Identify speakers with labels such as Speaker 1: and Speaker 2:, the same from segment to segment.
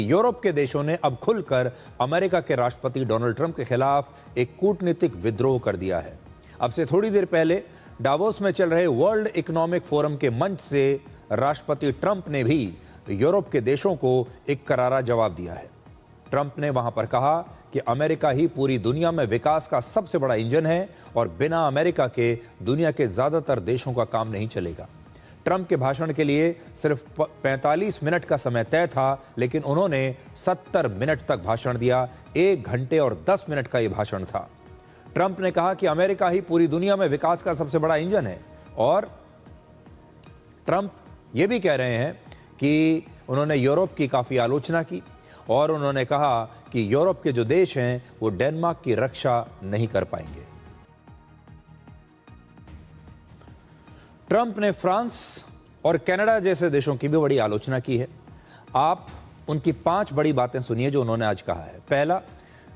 Speaker 1: Europe के देशों ने अब खुलकर अमेरिका के राष्ट्रपति डोनाल्ड ट्रंप के खिलाफ एक कूटनीतिक विद्रोह कर दिया है। अब से थोड़ी देर पहले डावोस में चल रहे वर्ल्ड इकोनॉमिक फोरम के मंच से राष्ट्रपति ट्रंप ने भी यूरोप के देशों को एक करारा जवाब दिया है। ट्रंप ने वहां पर कहा कि अमेरिका ही पूरी दुनिया में विकास का सबसे बड़ा इंजन है और बिना अमेरिका के दुनिया के ज्यादातर देशों का काम नहीं चलेगा। ट्रंप के भाषण के लिए सिर्फ 45 मिनट का समय तय था, लेकिन उन्होंने 70 मिनट तक भाषण दिया। 1 घंटे और 10 मिनट का यह भाषण था। ट्रंप ने कहा कि अमेरिका ही पूरी दुनिया में विकास का सबसे बड़ा इंजन है और ट्रंप ये भी कह रहे हैं कि उन्होंने यूरोप की काफी आलोचना की और उन्होंने कहा कि यूरोप के जो देश हैं वो डेनमार्क की रक्षा नहीं कर पाएंगे। ट्रंप ने फ्रांस और कनाडा जैसे देशों की भी बड़ी आलोचना की है। आप उनकी 5 बड़ी बातें सुनिए जो उन्होंने आज कहा है। पहला,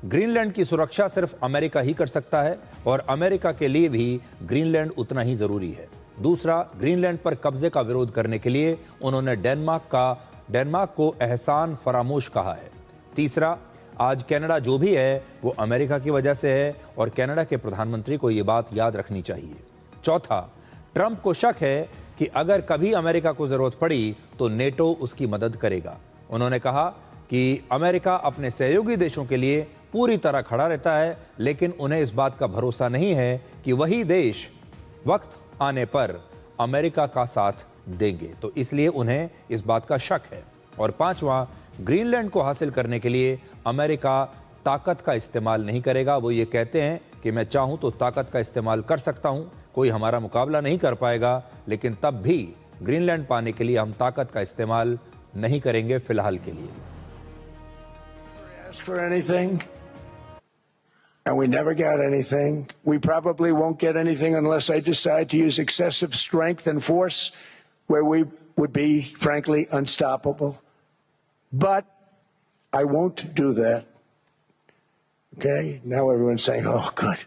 Speaker 1: ग्रीनलैंड की सुरक्षा सिर्फ अमेरिका ही कर सकता है और अमेरिका के लिए भी ग्रीनलैंड उतना ही जरूरी है। दूसरा, ग्रीनलैंड पर कब्जे का विरोध करने के लिए उन्होंने डेनमार्क को एहसान फरामोश कहा है। तीसरा, आज कनाडा जो भी है वो अमेरिका की वजह से है और कनाडा के प्रधानमंत्री को ये बात याद रखनी चाहिए। चौथा, ट्रंप को शक है कि अगर कभी अमेरिका को जरूरत पड़ी तो नेटो उसकी मदद करेगा। उन्होंने कहा कि अमेरिका अपने सहयोगी देशों के लिए पूरी तरह खड़ा रहता है, लेकिन उन्हें इस बात का भरोसा नहीं है कि वही देश वक्त आने पर अमेरिका का साथ देंगे, तो इसलिए उन्हें इस बात का शक है। और पांचवां, ग्रीनलैंड को हासिल करने के लिए अमेरिका ताकत का इस्तेमाल नहीं करेगा। वो ये कहते हैं कि मैं चाहूं तो ताकत का इस्तेमाल कर सकता हूं, कोई हमारा मुकाबला नहीं कर पाएगा, लेकिन तब भी ग्रीनलैंड पाने के लिए हम ताकत का इस्तेमाल नहीं करेंगे फिलहाल के लिए।
Speaker 2: Ask for anything, and we never got anything. We probably won't get anything unless I decide to use excessive strength and force, where we would be, frankly, unstoppable. But I won't do that. Okay? Now everyone's saying, oh, good.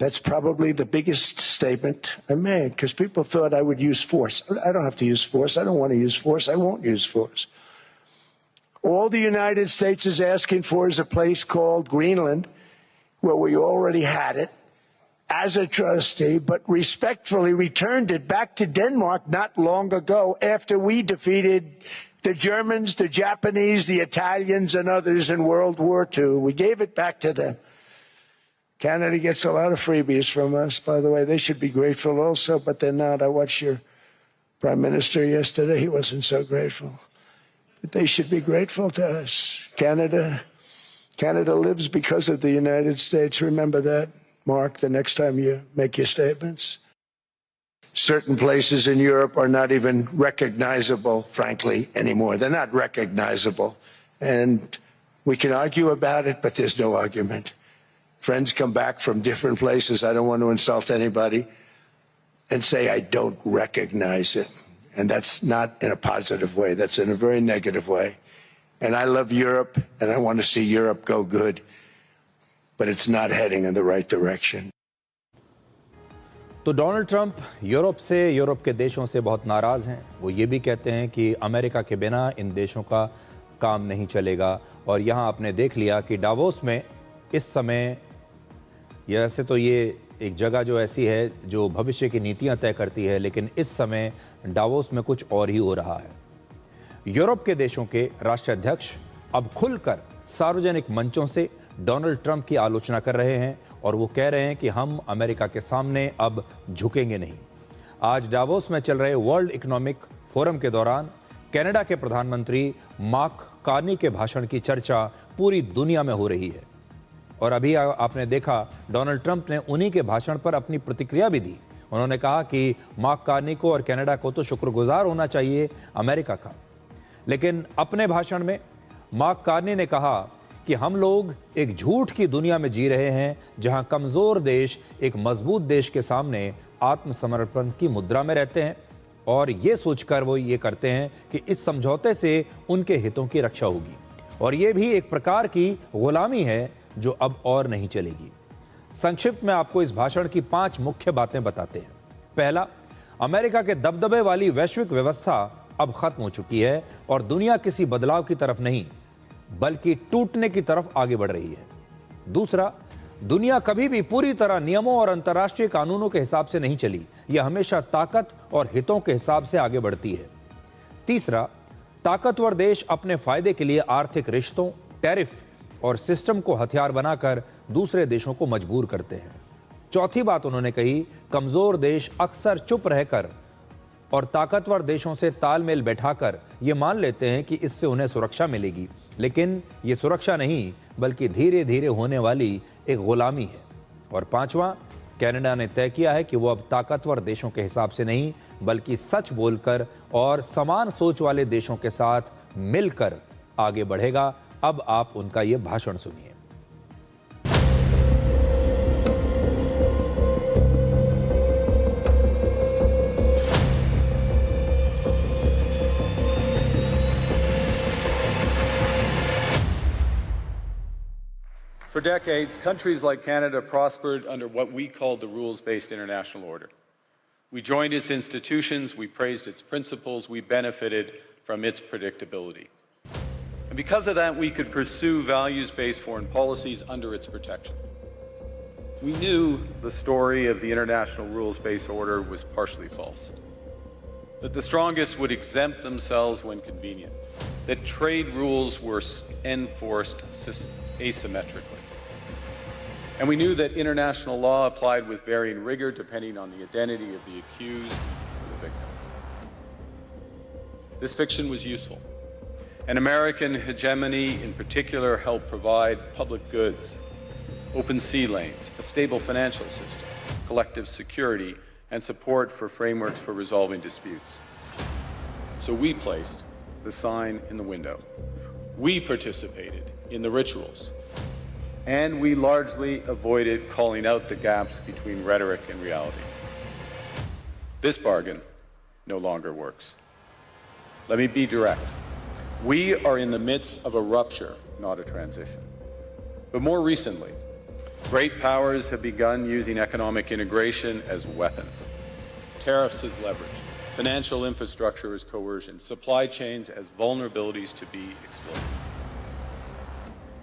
Speaker 2: That's probably the biggest statement I made, because people thought I would use force. I don't have to use force. I don't want to use force. I won't use force. All the United States is asking for is a place called Greenland, where we already had it as a trustee, but respectfully returned it back to Denmark not long ago after we defeated the Germans, the Japanese, the Italians, and others in World War II. We gave it back to them. Canada gets a lot of freebies from us, by the way. They should be grateful also, but they're not. I watched your Prime Minister yesterday. He wasn't so grateful. But they should be grateful to us. Canada lives because of the United States. Remember that, Mark, the next time you make your statements. Certain places in Europe are not even recognizable, frankly, anymore. They're not recognizable. And we can argue about it, but there's no argument. Friends come back from different places. I don't want to insult anybody and say I don't recognize it. And that's not in a positive way. That's in a very negative way. And I love Europe, and I want to see Europe go good, but it's not heading in the right direction.
Speaker 1: तो Donald Trump Europe के देशों से बहुत नाराज़ हैं। वो ये भी कहते हैं कि अमेरिका के बिना इन देशों का काम नहीं चलेगा। और यहाँ आपने देख लिया कि डावोस में इस समय, वैसे तो ये एक जगह जो ऐसी है जो भविष्य की नीतियाँ तय करती है, लेकिन इस समय डावोस में कुछ और ही हो रहा है। यूरोप के देशों के राष्ट्राध्यक्ष अब खुलकर सार्वजनिक मंचों से डोनाल्ड ट्रंप की आलोचना कर रहे हैं और वो कह रहे हैं कि हम अमेरिका के सामने अब झुकेंगे नहीं। आज डावोस में चल रहे वर्ल्ड इकोनॉमिक फोरम के दौरान कनाडा के प्रधानमंत्री मार्क कार्नी के भाषण की चर्चा पूरी दुनिया में हो रही है और अभी आपने देखा डोनाल्ड ट्रंप ने उन्हीं के भाषण पर अपनी प्रतिक्रिया भी दी। उन्होंने कहा कि मार्क कार्नी को और कनाडा को तो शुक्रगुजार होना चाहिए अमेरिका का, लेकिन अपने भाषण में मार्क कार्नी ने कहा कि हम लोग एक झूठ की दुनिया में जी रहे हैं जहां कमजोर देश एक मजबूत देश के सामने आत्मसमर्पण की मुद्रा में रहते हैं और ये सोचकर वो ये करते हैं कि इस समझौते से उनके हितों की रक्षा होगी और ये भी एक प्रकार की गुलामी है जो अब और नहीं चलेगी। संक्षिप्त में आपको इस भाषण की 5 मुख्य बातें बताते हैं। पहला, अमेरिका के दबदबे वाली वैश्विक व्यवस्था अब खत्म हो चुकी है और दुनिया किसी बदलाव की तरफ नहीं बल्कि टूटने की तरफ आगे बढ़ रही है। दूसरा, दुनिया कभी भी पूरी तरह नियमों और अंतर्राष्ट्रीय कानूनों के हिसाब से नहीं चली, यह हमेशा ताकत और हितों के हिसाब से आगे बढ़ती है। तीसरा, ताकतवर देश अपने फायदे के लिए आर्थिक रिश्तों, टैरिफ और सिस्टम को हथियार बनाकर दूसरे देशों को मजबूर करते हैं। चौथी बात उन्होंने कही, कमजोर देश अक्सर चुप रहकर और ताकतवर देशों से तालमेल बैठाकर ये मान लेते हैं कि इससे उन्हें सुरक्षा मिलेगी, लेकिन ये सुरक्षा नहीं बल्कि धीरे धीरे होने वाली एक गुलामी है। और पांचवां, कनाडा ने तय किया है कि वो अब ताकतवर देशों के हिसाब से नहीं बल्कि सच बोलकर और समान सोच वाले देशों के साथ मिलकर आगे बढ़ेगा। अब आप उनका ये भाषण सुनिए।
Speaker 3: For decades, countries like Canada prospered under what we called the rules-based international order. We joined its institutions, we praised its principles, we benefited from its predictability. And because of that, we could pursue values-based foreign policies under its protection. We knew the story of the international rules-based order was partially false, that the strongest would exempt themselves when convenient, that trade rules were enforced asymmetrically. And we knew that international law applied with varying rigor depending on the identity of the accused or the victim. This fiction was useful. And American hegemony in particular helped provide public goods, open sea lanes, a stable financial system, collective security, and support for frameworks for resolving disputes. So we placed the sign in the window. We participated in the rituals. And we largely avoided calling out the gaps between rhetoric and reality. This bargain no longer works. Let me be direct. We are in the midst of a rupture, not a transition. But more recently, great powers have begun using economic integration as weapons. Tariffs as leverage, financial infrastructure as coercion, supply chains as vulnerabilities to be exploited.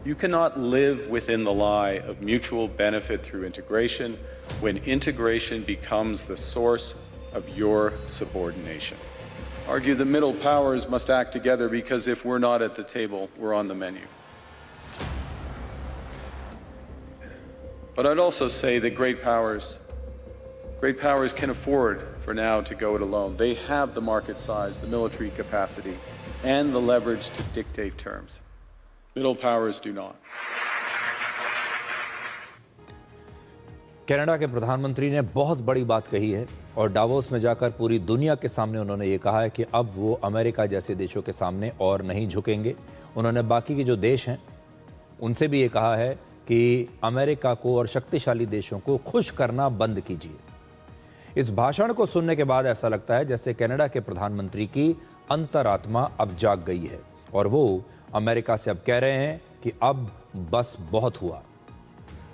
Speaker 3: You cannot live within the lie of mutual benefit through integration when integration becomes the source of your subordination. Argue the middle powers must act together because if we're not at the table, we're on the menu. But I'd also say that great powers can afford for now to go it alone. They have the market size, the military capacity, and the leverage to dictate terms. Middle powers do not.
Speaker 1: Canada के प्रधानमंत्री ने बहुत बड़ी बात कही है और Davos में जाकर पूरी दुनिया के सामने उन्होंने ये कहा है कि अब वो अमेरिका जैसे देशों के सामने और नहीं झुकेंगे। उन्होंने बाकी के जो देश हैं उनसे भी ये कहा है कि अमेरिका को और शक्तिशाली देशों को खुश करना बंद कीजिए। इस भाषण को सुनने के बाद ऐसा लगता है जैसे कनाडा के प्रधानमंत्री की अंतरात्मा अब जाग गई है और वो अमेरिका से अब कह रहे हैं कि अब बस बहुत हुआ।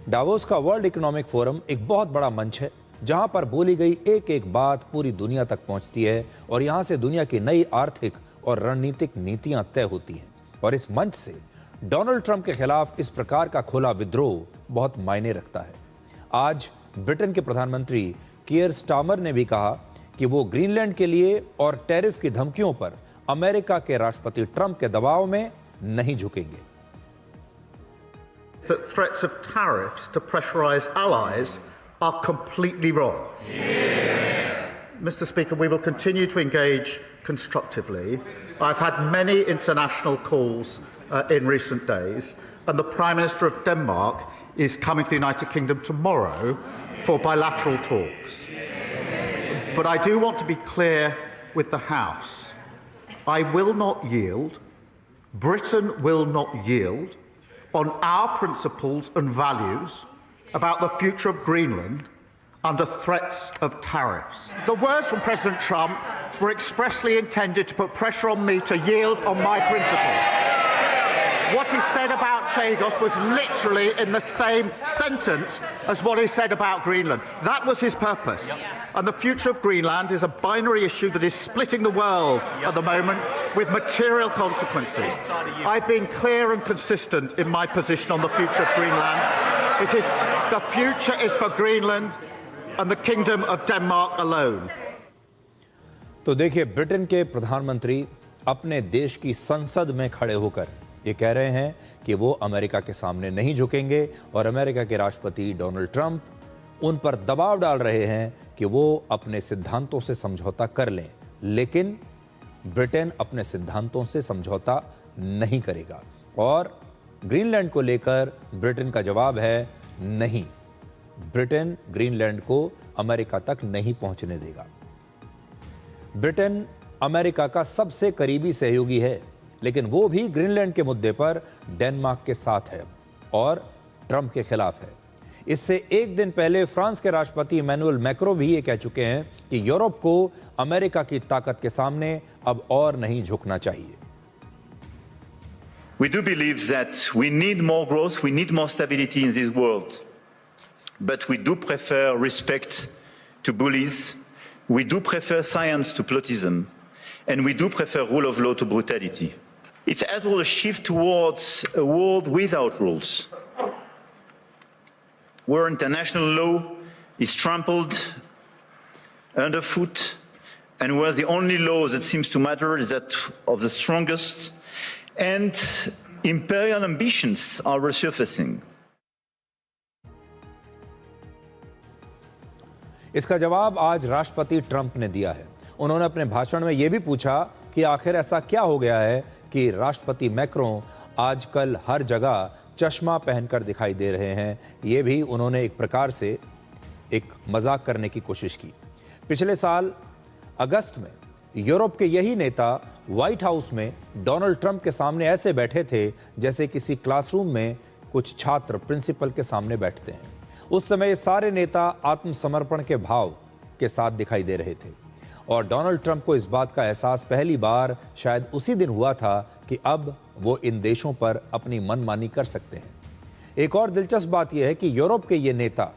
Speaker 1: डावोस का वर्ल्ड इकोनॉमिक फोरम एक बहुत बड़ा मंच है जहां पर बोली गई एक एक बात पूरी दुनिया तक पहुंचती है और यहां से दुनिया की नई आर्थिक और रणनीतिक नीतियां तय होती हैं। और इस मंच से डोनाल्ड ट्रंप के खिलाफ इस प्रकार का खुला विद्रोह बहुत मायने रखता है। आज ब्रिटेन के प्रधानमंत्री कीयर स्टारमर ने भी कहा कि वो ग्रीनलैंड के लिए और टैरिफ की धमकियों पर अमेरिका के राष्ट्रपति ट्रंप के दबाव में नहीं झुकेंगे।
Speaker 4: That threats of tariffs to pressurize allies are completely wrong. Mr. Speaker, we will continue to engage constructively. I've had many international calls in recent days, and the Prime Minister of Denmark is coming to the United Kingdom tomorrow for bilateral talks. But I do want to be clear with the House. I will not yield, Britain will not yield on our principles and values about the future of Greenland under threats of tariffs. The words from President Trump were expressly intended to put pressure on me to yield on my principles. what he said about Chagos was literally in the same sentence as what he said about Greenland. That was his purpose. And the future of Greenland is a binary issue that is splitting the world at the moment with material consequences. I've been clear and consistent in my position on the future of Greenland. The future is for Greenland and the Kingdom of Denmark alone.
Speaker 1: तो देखिए, Britain के प्रधानमंत्री अपने देश की संसद में खड़े होकर ये कह रहे हैं कि वो अमेरिका के सामने नहीं झुकेंगे और अमेरिका के राष्ट्रपति डोनाल्ड ट्रंप उन पर दबाव डाल रहे हैं कि वो अपने सिद्धांतों से समझौता कर लें, लेकिन ब्रिटेन अपने सिद्धांतों से समझौता नहीं करेगा। और ग्रीनलैंड को लेकर ब्रिटेन का जवाब है नहीं, ब्रिटेन ग्रीनलैंड को अमेरिका तक नहीं पहुंचने देगा। ब्रिटेन अमेरिका का सबसे करीबी सहयोगी है, लेकिन वो भी ग्रीनलैंड के मुद्दे पर डेनमार्क के साथ है और ट्रंप के खिलाफ है। इससे एक दिन पहले फ्रांस के राष्ट्रपति इमैनुअल मैक्रो भी ये कह चुके हैं कि यूरोप को अमेरिका की ताकत के सामने अब और नहीं झुकना चाहिए।
Speaker 5: We do believe that we need more growth, we need more stability in this world. But we do prefer respect to bullies, we do prefer science to plotism, and we do prefer rule of law to brutality. It's as well a shift towards a world without rules, where international law is trampled underfoot, and where the only law that seems to matter is that of the strongest, and imperial ambitions are resurfacing.
Speaker 1: इसका जवाब आज राष्ट्रपति Trump ने दिया है। उन्होंने अपने भाषण में यह भी पूछा कि आखिर ऐसा क्या हो गया है कि राष्ट्रपति मैक्रों आजकल हर जगह चश्मा पहनकर दिखाई दे रहे हैं। ये भी उन्होंने एक प्रकार से एक मजाक करने की कोशिश की। पिछले साल अगस्त में यूरोप के यही नेता व्हाइट हाउस में डोनाल्ड ट्रंप के सामने ऐसे बैठे थे जैसे किसी क्लासरूम में कुछ छात्र प्रिंसिपल के सामने बैठते हैं। उस समय ये सारे नेता आत्मसमर्पण के भाव के साथ दिखाई दे रहे थे और डोनाल्ड ट्रंप को इस बात का एहसास पहली बार शायद उसी दिन हुआ था कि अब वो इन देशों पर अपनी मनमानी कर सकते हैं। एक और दिलचस्प बात यह है कि यूरोप के ये नेता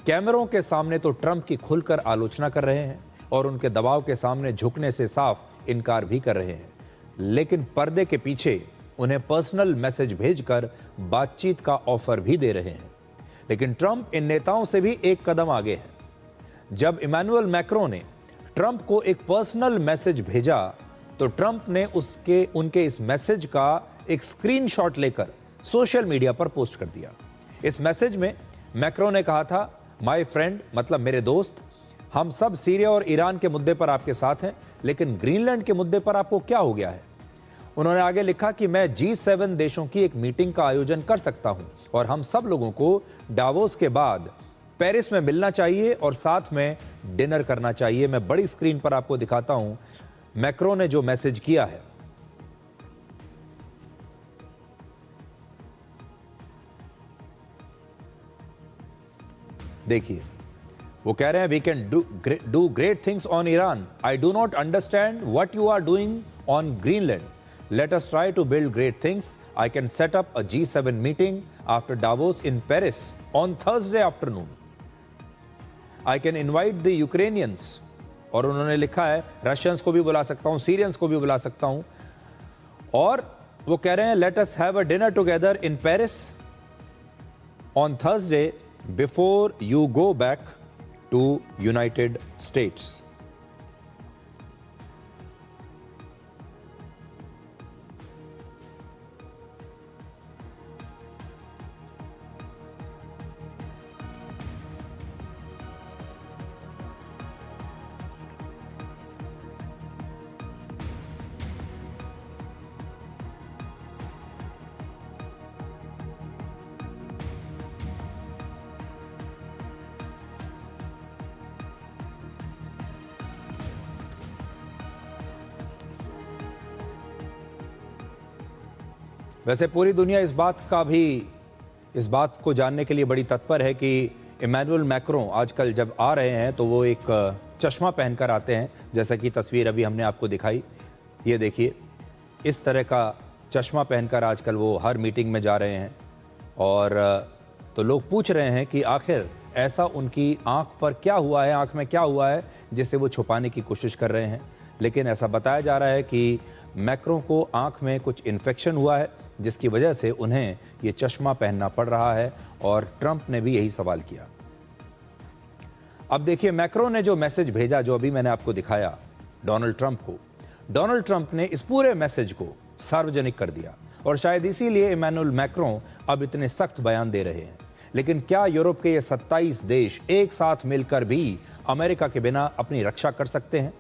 Speaker 1: कैमरों के सामने तो ट्रंप की खुलकर आलोचना कर रहे हैं और उनके दबाव के सामने झुकने से साफ इनकार भी कर रहे हैं, लेकिन पर्दे के पीछे उन्हें पर्सनल मैसेज भेजकर बातचीत का ऑफर भी दे रहे हैं। लेकिन ट्रंप इन नेताओं से भी एक कदम आगे है। जब इमैनुअल मैक्रों ने ट्रंप को एक पर्सनल मैसेज भेजा तो ट्रंप ने उनके इस मैसेज का एक स्क्रीनशॉट लेकर सोशल मीडिया पर पोस्ट कर दिया। इस मैसेज में मैक्रो ने कहा था, माय फ्रेंड, मतलब मेरे दोस्त, हम सब सीरिया और ईरान के मुद्दे पर आपके साथ हैं, लेकिन ग्रीनलैंड के मुद्दे पर आपको क्या हो गया है। उन्होंने आगे लिखा कि मैं G7 देशों की एक मीटिंग का आयोजन कर सकता हूं और हम सब लोगों को डावोस के बाद पेरिस में मिलना चाहिए और साथ में डिनर करना चाहिए। मैं बड़ी स्क्रीन पर आपको दिखाता हूं मैक्रो ने जो मैसेज किया है। देखिए, वो कह रहे हैं, we can do great things on Iran. I do not understand what you are doing on Greenland. Let us try to build great things. I can set up a G7 meeting after Davos in Paris on Thursday afternoon. I can invite the Ukrainians. और उन्होंने लिखा है Russians को भी बुला सकता हूं, Syrians को भी बुला सकता हूं। और वो कह रहे हैं, let us have a dinner together in Paris on Thursday before you go back to United States. वैसे पूरी दुनिया इस बात को जानने के लिए बड़ी तत्पर है कि इमैनुअल मैक्रों आजकल जब आ रहे हैं तो वो एक चश्मा पहनकर आते हैं, जैसा कि तस्वीर अभी हमने आपको दिखाई। ये देखिए, इस तरह का चश्मा पहनकर आजकल वो हर मीटिंग में जा रहे हैं। और तो लोग पूछ रहे हैं कि आखिर ऐसा उनकी आंख पर क्या हुआ है, आंख में क्या हुआ है जिससे वो छुपाने की कोशिश कर रहे हैं। लेकिन ऐसा बताया जा रहा है कि मैक्रों को आंख में कुछ इन्फेक्शन हुआ है जिसकी वजह से उन्हें ये चश्मा पहनना पड़ रहा है, और ट्रंप ने भी यही सवाल किया। अब देखिए, मैक्रों ने जो मैसेज भेजा, जो अभी मैंने आपको दिखाया डोनाल्ड ट्रंप को, डोनाल्ड ट्रंप ने इस पूरे मैसेज को सार्वजनिक कर दिया, और शायद इसीलिए इमैनुअल मैक्रों अब इतने सख्त बयान दे रहे हैं। लेकिन क्या यूरोप के ये 27 देश एक साथ मिलकर भी अमेरिका के बिना अपनी रक्षा कर सकते हैं?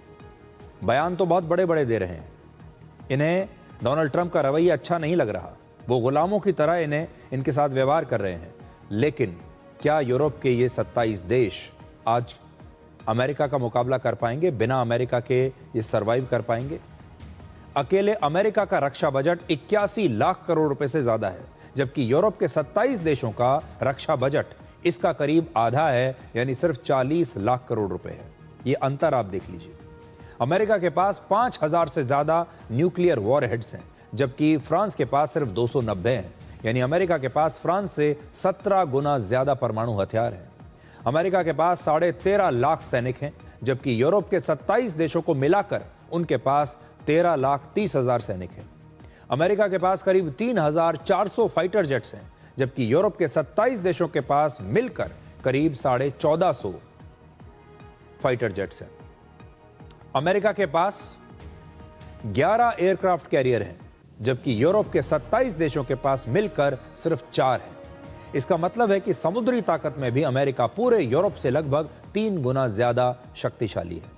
Speaker 1: बयान तो बहुत बड़े बड़े दे रहे हैं। इन्हें डोनाल्ड ट्रंप का रवैया अच्छा नहीं लग रहा, वो गुलामों की तरह इनके साथ व्यवहार कर रहे हैं। लेकिन क्या यूरोप के ये 27 देश आज अमेरिका का मुकाबला कर पाएंगे? बिना अमेरिका के ये सरवाइव कर पाएंगे? अकेले अमेरिका का रक्षा बजट 81 लाख करोड़ रुपए से ज्यादा है, जबकि यूरोप के 27 देशों का रक्षा बजट इसका करीब आधा है, यानी सिर्फ 40 लाख करोड़ रुपए है। ये अंतर आप देख लीजिए। अमेरिका के पास 5000 से ज्यादा न्यूक्लियर वॉरहेड्स हैं, जबकि फ्रांस के पास सिर्फ 290 हैं, यानी अमेरिका के पास फ्रांस से 17 गुना ज्यादा परमाणु हथियार हैं। अमेरिका के पास 13.5 लाख सैनिक हैं, जबकि यूरोप के 27 देशों को मिलाकर उनके पास 13,30,000 सैनिक हैं। अमेरिका के पास करीब 3,400 फाइटर जेट्स हैं, जबकि यूरोप के 27 देशों के पास मिलकर करीब 1450 फाइटर जेट्स हैं। अमेरिका के पास 11 एयरक्राफ्ट कैरियर हैं, जबकि यूरोप के 27 देशों के पास मिलकर सिर्फ 4 हैं। इसका मतलब है कि समुद्री ताकत में भी अमेरिका पूरे यूरोप से लगभग 3 गुना ज्यादा शक्तिशाली है।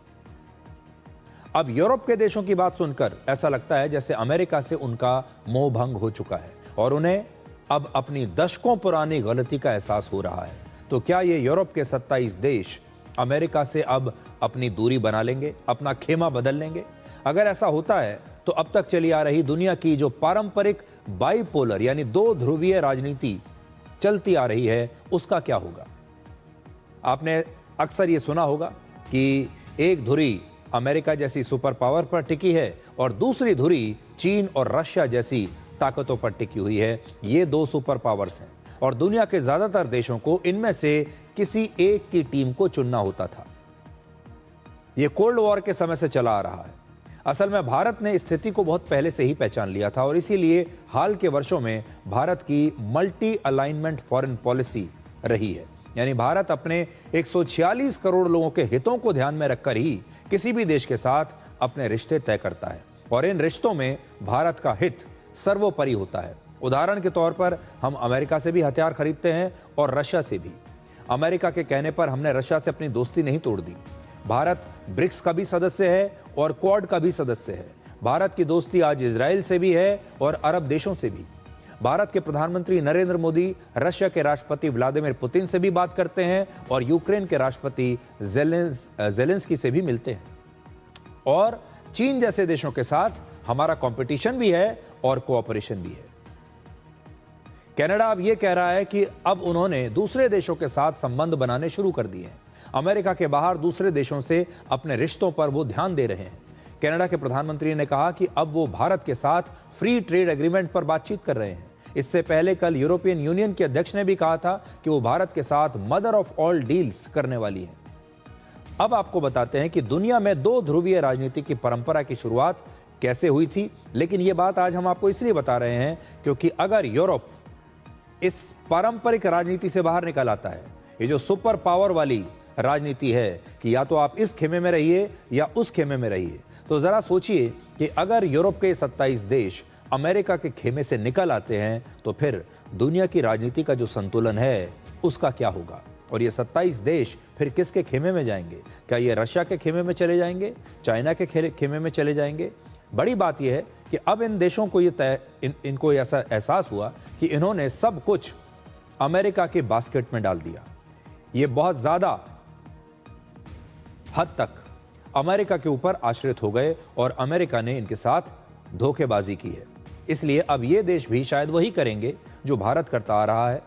Speaker 1: अब यूरोप के देशों की बात सुनकर ऐसा लगता है जैसे अमेरिका से उनका मोह भंग हो चुका है और उन्हें अब अपनी दशकों पुरानी गलती का एहसास हो रहा है। तो क्या ये यूरोप के 27 देश अमेरिका से अब अपनी दूरी बना लेंगे, अपना खेमा बदल लेंगे? अगर ऐसा होता है तो अब तक चली आ रही दुनिया की जो पारंपरिक बाइपोलर यानी 2 ध्रुवीय राजनीति चलती आ रही है, उसका क्या होगा? आपने अक्सर ये सुना होगा कि एक धुरी अमेरिका जैसी सुपर पावर पर टिकी है और दूसरी धुरी चीन और रशिया जैसी ताकतों पर टिकी हुई है। ये 2 सुपर पावर्स हैं और दुनिया के ज्यादातर देशों को इनमें से किसी एक की टीम को चुनना होता था। यह कोल्ड वॉर के समय से चला आ रहा है। असल में भारत ने इस स्थिति को बहुत पहले से ही पहचान लिया था और इसीलिए हाल के वर्षों में भारत की मल्टी अलाइनमेंट फॉरेन पॉलिसी रही है, यानी भारत अपने 146 करोड़ लोगों के हितों को ध्यान में रखकर ही किसी भी देश के साथ अपने रिश्ते तय करता है और इन रिश्तों में भारत का हित सर्वोपरि होता है। उदाहरण के तौर पर हम अमेरिका से भी हथियार खरीदते हैं और रशिया से भी। अमेरिका के कहने पर हमने रशिया से अपनी दोस्ती नहीं तोड़ दी। भारत ब्रिक्स का भी सदस्य है और क्वाड का भी सदस्य है। भारत की दोस्ती आज इजराइल से भी है और अरब देशों से भी। भारत के प्रधानमंत्री नरेंद्र मोदी रशिया के राष्ट्रपति व्लादिमीर पुतिन से भी बात करते हैं और यूक्रेन के राष्ट्रपति जेलेंस्की से भी मिलते हैं। और चीन जैसे देशों के साथ हमारा कंपटीशन भी है और कोऑपरेशन भी है। कनाडा अब यह कह रहा है कि अब उन्होंने दूसरे देशों के साथ संबंध बनाने शुरू कर दिए हैं। अमेरिका के बाहर दूसरे देशों से अपने रिश्तों पर वो ध्यान दे रहे हैं। कनाडा के प्रधानमंत्री ने कहा कि अब वो भारत के साथ फ्री ट्रेड एग्रीमेंट पर बातचीत कर रहे हैं। इससे पहले कल यूरोपियन यूनियन के अध्यक्ष ने भी कहा था कि वो भारत के साथ मदर ऑफ ऑल डील्स करने वाली है। अब आपको बताते हैं कि दुनिया में 2 ध्रुवीय राजनीति की परंपरा की शुरुआत कैसे हुई थी। लेकिन ये बात आज हम आपको इसलिए बता रहे हैं क्योंकि अगर यूरोप इस पारंपरिक राजनीति से बाहर निकल आता है, ये जो सुपर पावर वाली राजनीति है कि या तो आप इस खेमे में रहिए या उस खेमे में रहिए, तो जरा सोचिए कि अगर यूरोप के 27 देश अमेरिका के खेमे से निकल आते हैं तो फिर दुनिया की राजनीति का जो संतुलन है उसका क्या होगा? और ये 27 देश फिर किसके खेमे में जाएंगे? क्या ये रशिया के खेमे में चले जाएंगे, चाइना के खेमे में चले जाएंगे? बड़ी बात यह है कि अब इन देशों को इनको ऐसा एहसास हुआ कि इन्होंने सब कुछ अमेरिका के बास्केट में डाल दिया। ये बहुत ज्यादा हद तक अमेरिका के ऊपर आश्रित हो गए और अमेरिका ने इनके साथ धोखेबाजी की है। इसलिए अब ये देश भी शायद वही करेंगे जो भारत करता आ रहा है।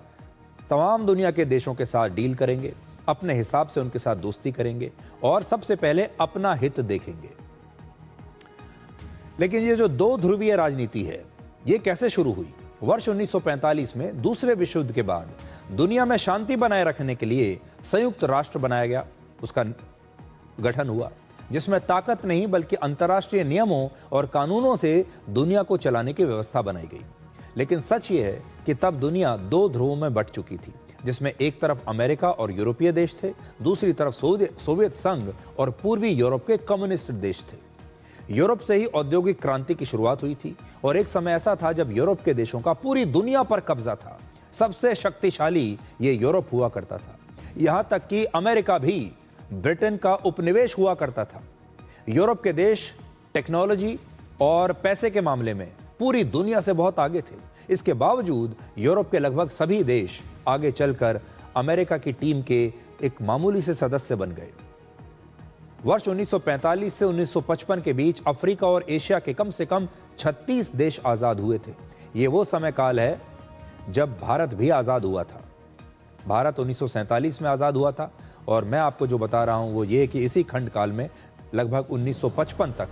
Speaker 1: तमाम दुनिया के देशों के साथ डील करेंगे, अपने हिसाब से उनके साथ दोस्ती करेंगे और सबसे पहले अपना हित देखेंगे। लेकिन ये जो 2 ध्रुवीय राजनीति है, ये कैसे शुरू हुई? वर्ष 1945 में दूसरे विश्व युद्ध के बाद दुनिया में शांति बनाए रखने के लिए संयुक्त राष्ट्र बनाया गया, उसका गठन हुआ, जिसमें ताकत नहीं बल्कि अंतर्राष्ट्रीय नियमों और कानूनों से दुनिया को चलाने की व्यवस्था बनाई गई। लेकिन सच ये है कि तब दुनिया दो ध्रुवों में बंट चुकी थी, जिसमें एक तरफ अमेरिका और यूरोपीय देश थे, दूसरी तरफ सोवियत संघ और पूर्वी यूरोप के कम्युनिस्ट देश थे। यूरोप से ही औद्योगिक क्रांति की शुरुआत हुई थी और एक समय ऐसा था जब यूरोप के देशों का पूरी दुनिया पर कब्जा था। सबसे शक्तिशाली ये यूरोप हुआ करता था, यहां तक कि अमेरिका भी ब्रिटेन का उपनिवेश हुआ करता था। यूरोप के देश टेक्नोलॉजी और पैसे के मामले में पूरी दुनिया से बहुत आगे थे। इसके बावजूद यूरोप के लगभग सभी देश आगे चलकर अमेरिका की टीम के एक मामूली से सदस्य बन गए। वर्ष 1945 से 1955 के बीच अफ्रीका और एशिया के कम से कम 36 देश आजाद हुए थे। ये वो समय काल है जब भारत भी आजाद हुआ था। भारत 1947 में आजाद हुआ था और मैं आपको जो बता रहा हूं वो ये कि इसी खंड काल में लगभग 1955 तक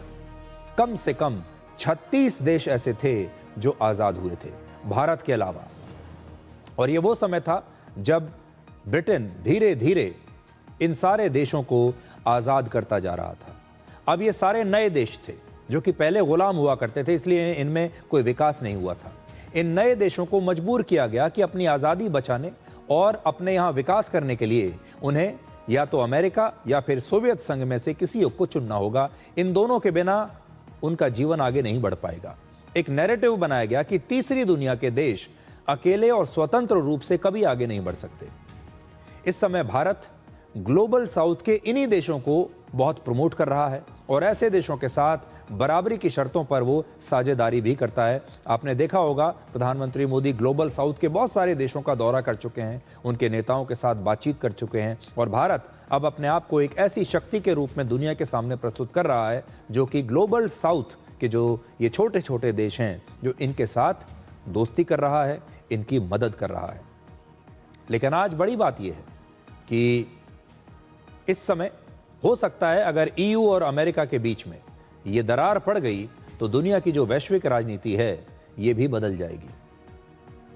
Speaker 1: कम से कम 36 देश ऐसे थे जो आजाद हुए थे, भारत के अलावा। और ये वो समय था जब ब्रिटेन धीरे धीरे इन सारे देशों को आजाद करता जा रहा था। अब ये सारे नए देश थे जो कि पहले गुलाम हुआ करते थे, इसलिए इनमें कोई विकास नहीं हुआ था। इन नए देशों को मजबूर किया गया कि अपनी आज़ादी बचाने और अपने यहाँ विकास करने के लिए उन्हें या तो अमेरिका या फिर सोवियत संघ में से किसी एक को चुनना होगा। इन दोनों के बिना उनका जीवन आगे नहीं बढ़ पाएगा। एक नैरेटिव बनाया गया कि तीसरी दुनिया के देश अकेले और स्वतंत्र रूप से कभी आगे नहीं बढ़ सकते। इस समय भारत ग्लोबल साउथ के इन्हीं देशों को बहुत प्रमोट कर रहा है और ऐसे देशों के साथ बराबरी की शर्तों पर वो साझेदारी भी करता है। आपने देखा होगा प्रधानमंत्री मोदी ग्लोबल साउथ के बहुत सारे देशों का दौरा कर चुके हैं, उनके नेताओं के साथ बातचीत कर चुके हैं और भारत अब अपने आप को एक ऐसी शक्ति के रूप में दुनिया के सामने प्रस्तुत कर रहा है जो कि ग्लोबल साउथ के जो ये छोटे छोटे देश हैं जो इनके साथ दोस्ती कर रहा है, इनकी मदद कर रहा है। लेकिन आज बड़ी बात यह है कि इस समय हो सकता है अगर ईयू और अमेरिका के बीच में ये दरार पड़ गई तो दुनिया की जो वैश्विक राजनीति है ये भी बदल जाएगी।